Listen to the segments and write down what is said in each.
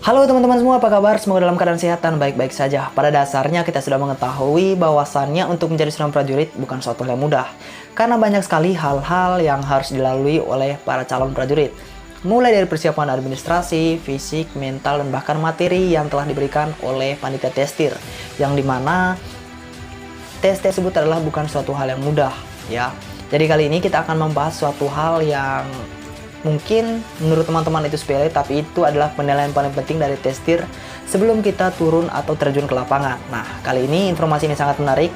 Halo teman-teman semua, apa kabar? Semoga dalam keadaan sehat dan baik-baik saja. Pada dasarnya kita sudah mengetahui bahwasannya untuk menjadi seorang prajurit bukan suatu hal yang mudah. Karena banyak sekali hal-hal yang harus dilalui oleh para calon prajurit. Mulai dari persiapan administrasi, fisik, mental, dan bahkan materi yang telah diberikan oleh panitia testir. Yang dimana tes tersebut adalah bukan suatu hal yang mudah, ya. Jadi kali ini kita akan membahas suatu hal yang mungkin menurut teman-teman itu sepele, tapi itu adalah penilaian paling penting dari testir sebelum kita turun atau terjun ke lapangan. Nah, kali ini informasi ini sangat menarik.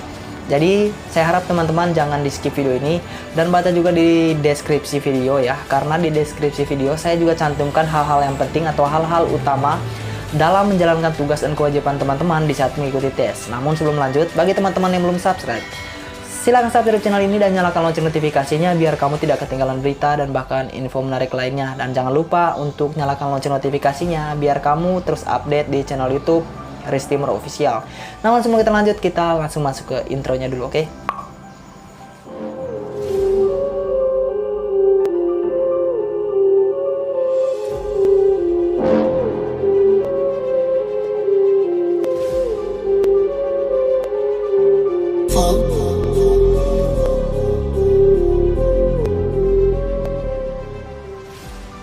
Jadi, saya harap teman-teman jangan di skip video ini dan baca juga di deskripsi video ya. Karena di deskripsi video saya juga cantumkan hal-hal yang penting atau hal-hal utama dalam menjalankan tugas dan kewajiban teman-teman di saat mengikuti tes. Namun sebelum lanjut, bagi teman-teman yang belum subscribe, silahkan subscribe channel ini dan nyalakan lonceng notifikasinya biar kamu tidak ketinggalan berita dan bahkan info menarik lainnya. Dan jangan lupa untuk nyalakan lonceng notifikasinya biar kamu terus update di channel YouTube Riz Timur Official. Namun sebelum kita lanjut, kita langsung masuk ke intronya dulu, oke?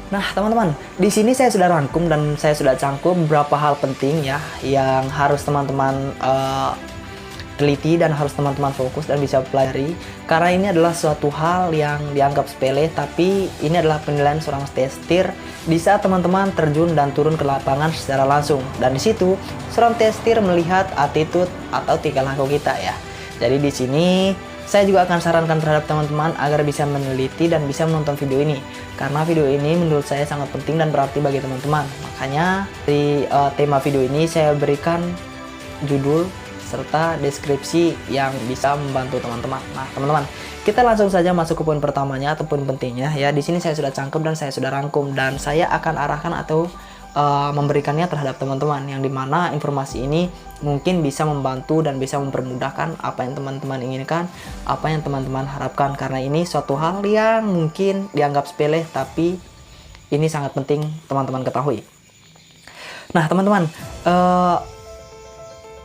Nah, teman-teman, di sini saya sudah rangkum dan saya sudah cangkum beberapa hal penting ya yang harus teman-teman teliti dan harus teman-teman fokus dan bisa pelajari. Karena ini adalah suatu hal yang dianggap sepele, tapi ini adalah penilaian seorang testir di saat teman-teman terjun dan turun ke lapangan secara langsung. Dan di situ seorang testir melihat attitude atau tingkah laku kita ya. Jadi di sini saya juga akan sarankan terhadap teman-teman agar bisa meneliti dan bisa menonton video ini. Karena video ini menurut saya sangat penting dan berarti bagi teman-teman. Makanya di tema video ini saya berikan judul serta deskripsi yang bisa membantu teman-teman. Nah, teman-teman, kita langsung saja masuk ke poin pertamanya atau poin pentingnya ya. Di sini saya sudah cangkem dan saya sudah rangkum dan saya akan arahkan atau memberikannya terhadap teman-teman yang dimana informasi ini mungkin bisa membantu dan bisa mempermudahkan apa yang teman-teman inginkan, apa yang teman-teman harapkan, karena ini suatu hal yang mungkin dianggap sepele tapi ini sangat penting teman-teman ketahui. Nah, teman-teman,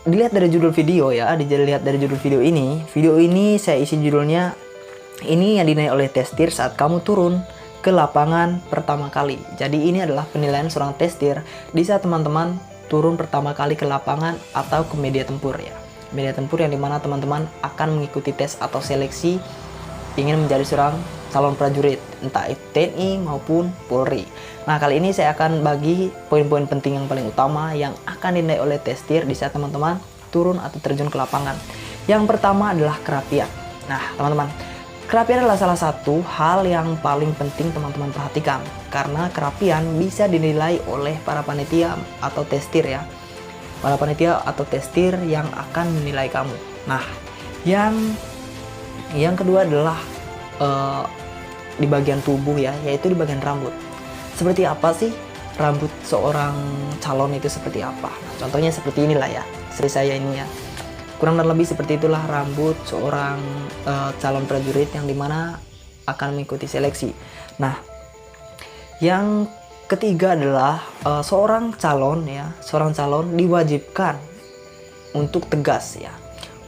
dilihat dari judul video ya, dilihat dari judul video ini saya isi judulnya ini yang dinilai oleh testir saat kamu turun ke lapangan pertama kali. Jadi ini adalah penilaian seorang testir di saat teman-teman turun pertama kali ke lapangan atau ke media tempur ya. Media tempur yang dimana teman-teman akan mengikuti tes atau seleksi ingin menjadi seorang calon prajurit, entah itu TNI maupun Polri. Nah, kali ini saya akan bagi poin-poin penting yang paling utama yang akan dinilai oleh testir di saat teman-teman turun atau terjun ke lapangan. Yang pertama adalah kerapian. Nah, teman-teman, kerapian adalah salah satu hal yang paling penting teman-teman perhatikan. Karena kerapian bisa dinilai oleh para panitia atau testir ya. Para panitia atau testir yang akan menilai kamu. Nah, yang kedua adalah di bagian tubuh ya, yaitu di bagian rambut. Seperti apa sih rambut seorang calon itu seperti apa? Nah, contohnya seperti inilah ya, seperti saya ini ya. Kurang dan lebih seperti itulah rambut seorang calon prajurit yang dimana akan mengikuti seleksi. Nah, yang ketiga adalah seorang calon diwajibkan untuk tegas ya,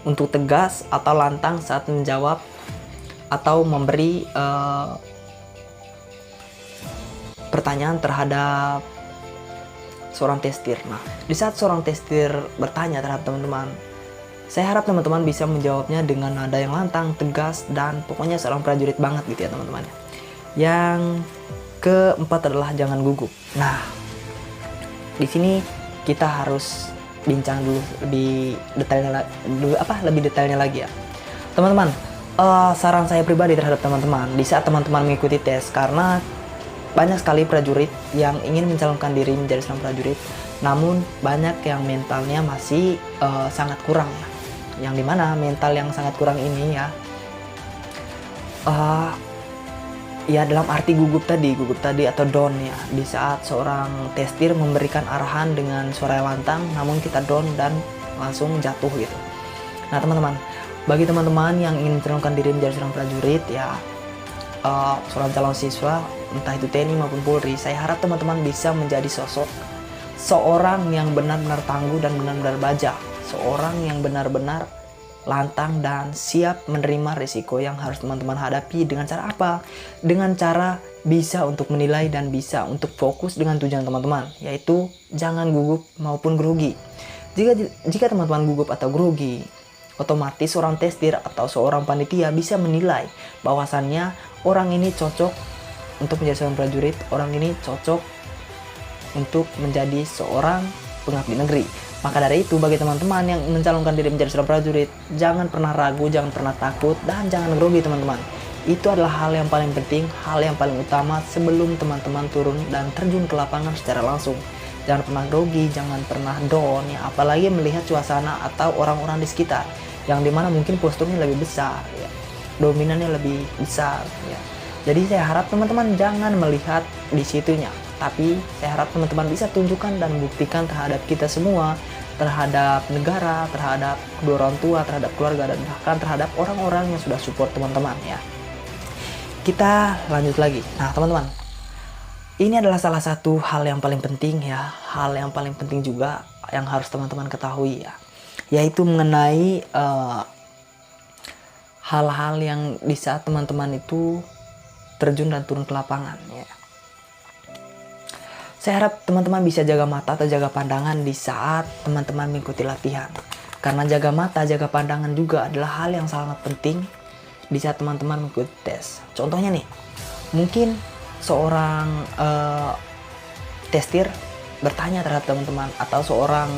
untuk tegas atau lantang saat menjawab atau memberi pertanyaan terhadap seorang testir. Nah, di saat seorang testir bertanya terhadap teman-teman, saya harap teman-teman bisa menjawabnya dengan nada yang lantang, tegas, dan pokoknya seorang prajurit banget gitu ya teman-teman. Yang keempat adalah jangan gugup. Nah, di sini kita harus bincang dulu lebih detailnya lagi ya. Teman-teman, saran saya pribadi terhadap teman-teman di saat teman-teman mengikuti tes, karena banyak sekali prajurit yang ingin mencalonkan diri menjadi seorang prajurit, namun banyak yang mentalnya masih sangat kurang ya. Yang dimana mental yang sangat kurang ini ya, ya dalam arti gugup tadi atau down ya, di saat seorang testir memberikan arahan dengan suara yang lantang, namun kita down dan langsung jatuh gitu. Nah, teman-teman, bagi teman-teman yang ingin mencalonkan diri menjadi seorang prajurit ya, seorang calon siswa entah itu TNI maupun Polri, saya harap teman-teman bisa menjadi sosok seorang yang benar-benar tangguh dan benar-benar baja, seorang yang benar-benar lantang dan siap menerima risiko yang harus teman-teman hadapi. Dengan cara apa? Dengan cara bisa untuk menilai dan bisa untuk fokus dengan tujuan teman-teman, yaitu jangan gugup maupun grogi. Jika teman-teman gugup atau grogi, otomatis seorang testir atau seorang panitia bisa menilai bahwasannya orang ini cocok untuk menjadi seorang prajurit, orang ini cocok untuk menjadi seorang pengabdi negeri. Maka dari itu, bagi teman-teman yang mencalonkan diri menjadi seorang prajurit, jangan pernah ragu, jangan pernah takut, dan jangan grogi teman-teman. Itu adalah hal yang paling penting, hal yang paling utama sebelum teman-teman turun dan terjun ke lapangan secara langsung. Jangan pernah grogi, jangan pernah down, ya, apalagi melihat suasana atau orang-orang di sekitar, yang dimana mungkin posturnya lebih besar, ya, dominannya lebih besar. Ya. Jadi saya harap teman-teman jangan melihat di situnya, tapi saya harap teman-teman bisa tunjukkan dan buktikan terhadap kita semua, terhadap negara, terhadap kedua orang tua, terhadap keluarga, dan bahkan terhadap orang-orang yang sudah support teman-teman ya. Kita lanjut lagi. Nah teman-teman, ini adalah salah satu hal yang paling penting ya, hal yang paling penting juga yang harus teman-teman ketahui ya, yaitu mengenai hal-hal yang di saat teman-teman itu terjun dan turun ke lapangan ya. Saya harap teman-teman bisa jaga mata atau jaga pandangan di saat teman-teman mengikuti latihan. Karena jaga mata, jaga pandangan juga adalah hal yang sangat penting di saat teman-teman mengikuti tes. Contohnya nih, mungkin seorang testir bertanya terhadap teman-teman, atau seorang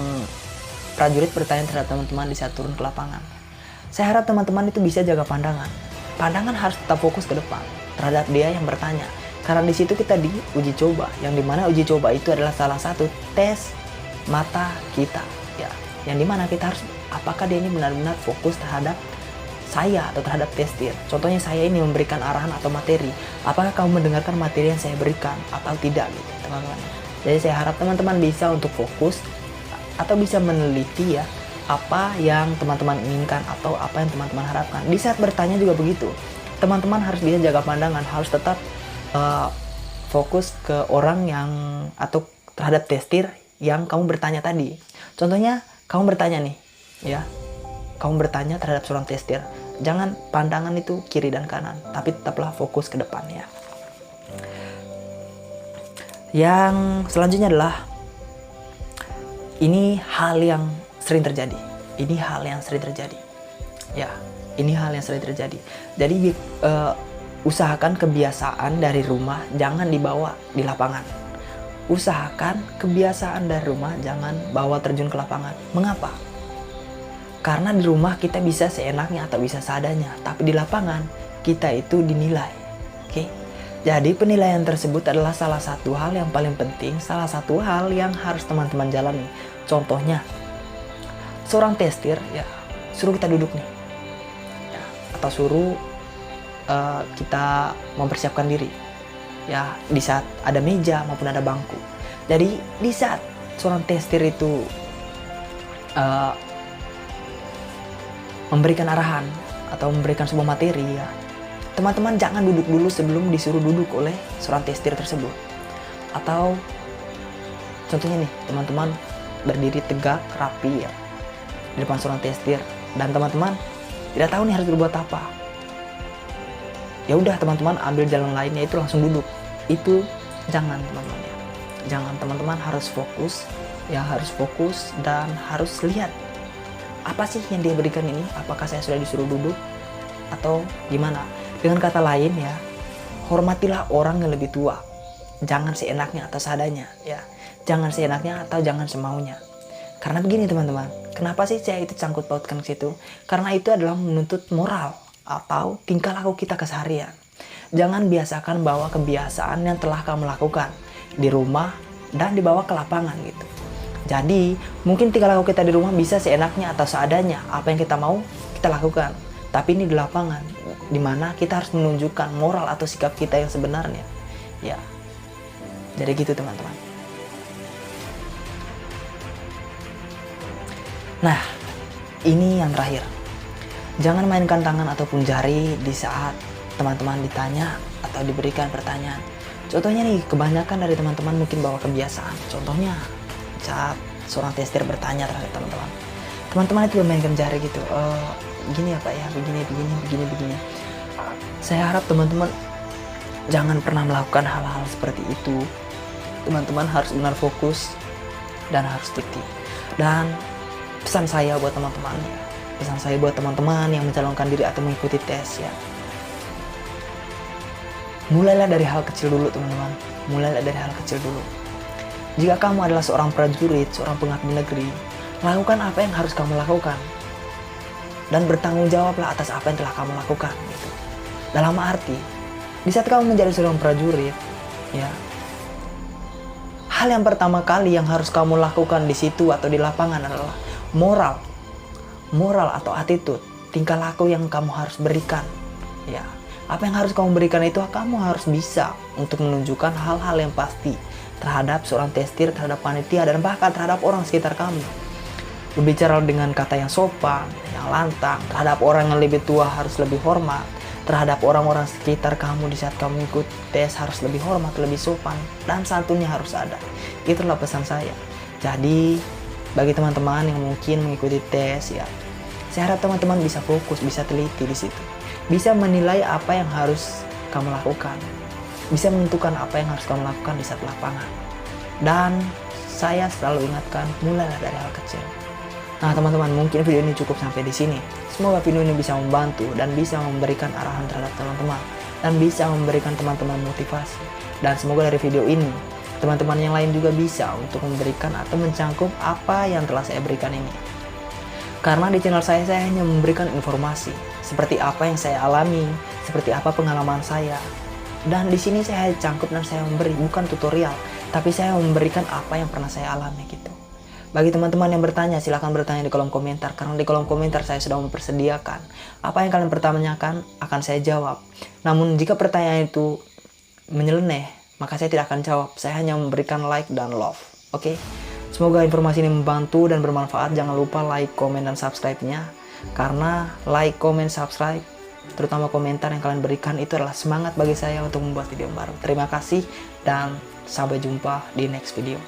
prajurit bertanya terhadap teman-teman di saat turun ke lapangan. Saya harap teman-teman itu bisa jaga pandangan. Pandangan harus tetap fokus ke depan terhadap dia yang bertanya. Karena di situ kita diuji coba, yang dimana uji coba itu adalah salah satu tes mata kita, ya. Yang dimana kita harus, apakah dia ini benar-benar fokus terhadap saya atau terhadap testir. Contohnya saya ini memberikan arahan atau materi, apakah kamu mendengarkan materi yang saya berikan atau tidak, gitu, teman-teman. Jadi saya harap teman-teman bisa untuk fokus atau bisa meneliti ya apa yang teman-teman inginkan atau apa yang teman-teman harapkan. Di saat bertanya juga begitu, teman-teman harus bisa jaga pandangan, harus tetap fokus ke orang yang atau terhadap testir yang kamu bertanya tadi. Contohnya kamu bertanya nih ya, kamu bertanya terhadap seorang testir, jangan pandangan itu kiri dan kanan, tapi tetaplah fokus ke depan ya. Yang selanjutnya adalah, ini hal yang sering terjadi, ini hal yang sering terjadi ya, ini hal yang sering terjadi. Jadi usahakan kebiasaan dari rumah jangan dibawa di lapangan. Usahakan kebiasaan dari rumah jangan bawa terjun ke lapangan. Mengapa? Karena di rumah kita bisa seenaknya atau bisa seadanya, tapi di lapangan kita itu dinilai. Oke? Jadi penilaian tersebut adalah salah satu hal yang paling penting, salah satu hal yang harus teman-teman jalani. Contohnya, seorang testir ya, suruh kita duduk nih. Ya, atau suruh kita mempersiapkan diri ya di saat ada meja maupun ada bangku. Jadi di saat seorang testir itu memberikan arahan atau memberikan sebuah materi ya, teman-teman jangan duduk dulu sebelum disuruh duduk oleh seorang testir tersebut. Atau contohnya nih, teman-teman berdiri tegak rapi ya di depan seorang testir, dan teman-teman tidak tahu nih harus berbuat apa. Ya udah teman-teman ambil jalan lainnya, itu langsung duduk. Itu jangan teman-teman ya. Jangan, teman-teman harus fokus ya, harus fokus dan harus lihat apa sih yang dia berikan ini, apakah saya sudah disuruh duduk atau gimana. Dengan kata lain ya, hormatilah orang yang lebih tua. Jangan seenaknya atau seadanya ya. Jangan seenaknya atau jangan semaunya. Karena begini teman-teman, kenapa sih saya itu sangkut pautkan ke situ? Karena itu adalah menuntut moral atau tingkah laku kita keseharian. Jangan biasakan bawa kebiasaan yang telah kamu lakukan di rumah dan dibawa ke lapangan gitu. Jadi mungkin tingkah laku kita di rumah bisa seenaknya atau seadanya, apa yang kita mau kita lakukan. Tapi ini di lapangan, dimana kita harus menunjukkan moral atau sikap kita yang sebenarnya. Ya, jadi gitu teman-teman. Nah, ini yang terakhir. Jangan mainkan tangan ataupun jari di saat teman-teman ditanya atau diberikan pertanyaan. Contohnya nih, kebanyakan dari teman-teman mungkin bawa kebiasaan. Contohnya, saat seorang tester bertanya terhadap teman-teman. Teman-teman itu bermainkan jari gitu, gini ya Pak ya, begini. Saya harap teman-teman jangan pernah melakukan hal-hal seperti itu. Teman-teman harus benar fokus dan harus teliti. Dan pesan saya buat teman-teman ya, pesan saya buat teman-teman yang mencalonkan diri atau mengikuti tes ya, mulailah dari hal kecil dulu teman-teman. Mulailah dari hal kecil dulu. Jika kamu adalah seorang prajurit, seorang pengabdi negeri, lakukan apa yang harus kamu lakukan. Dan bertanggung jawablah atas apa yang telah kamu lakukan gitu. Dalam arti, di saat kamu menjadi seorang prajurit, ya, hal yang pertama kali yang harus kamu lakukan di situ atau di lapangan adalah moral atau attitude, tingkah laku yang kamu harus berikan. Ya, apa yang harus kamu berikan itu kamu harus bisa untuk menunjukkan hal-hal yang pasti terhadap seorang testir, terhadap panitia, dan bahkan terhadap orang sekitar kamu. Berbicara dengan kata yang sopan, yang lantang, terhadap orang yang lebih tua harus lebih hormat, terhadap orang-orang sekitar kamu di saat kamu ikut tes harus lebih hormat, lebih sopan, dan santunnya harus ada. Itulah pesan saya. Jadi, bagi teman-teman yang mungkin mengikuti tes ya, saya harap teman-teman bisa fokus, bisa teliti di situ. Bisa menilai apa yang harus kamu lakukan. Bisa menentukan apa yang harus kamu lakukan di saat lapangan. Dan saya selalu ingatkan, mulailah dari hal kecil. Nah teman-teman, mungkin video ini cukup sampai di sini. Semoga video ini bisa membantu dan bisa memberikan arahan terhadap teman-teman. Dan bisa memberikan teman-teman motivasi. Dan semoga dari video ini, teman-teman yang lain juga bisa untuk memberikan atau mencangkup apa yang telah saya berikan ini. Karena di channel saya hanya memberikan informasi seperti apa yang saya alami, seperti apa pengalaman saya. Dan di sini saya cangkup dan saya memberi, bukan tutorial, tapi saya memberikan apa yang pernah saya alami gitu. Bagi teman-teman yang bertanya, silahkan bertanya di kolom komentar, karena di kolom komentar saya sudah mempersediakan apa yang kalian pertanyakan akan saya jawab. Namun jika pertanyaan itu menyeleneh, maka saya tidak akan jawab. Saya hanya memberikan like dan love. Oke? Semoga informasi ini membantu dan bermanfaat. Jangan lupa like, komen, dan subscribe-nya. Karena like, komen, subscribe, terutama komentar yang kalian berikan itu adalah semangat bagi saya untuk membuat video baru. Terima kasih dan sampai jumpa di next video.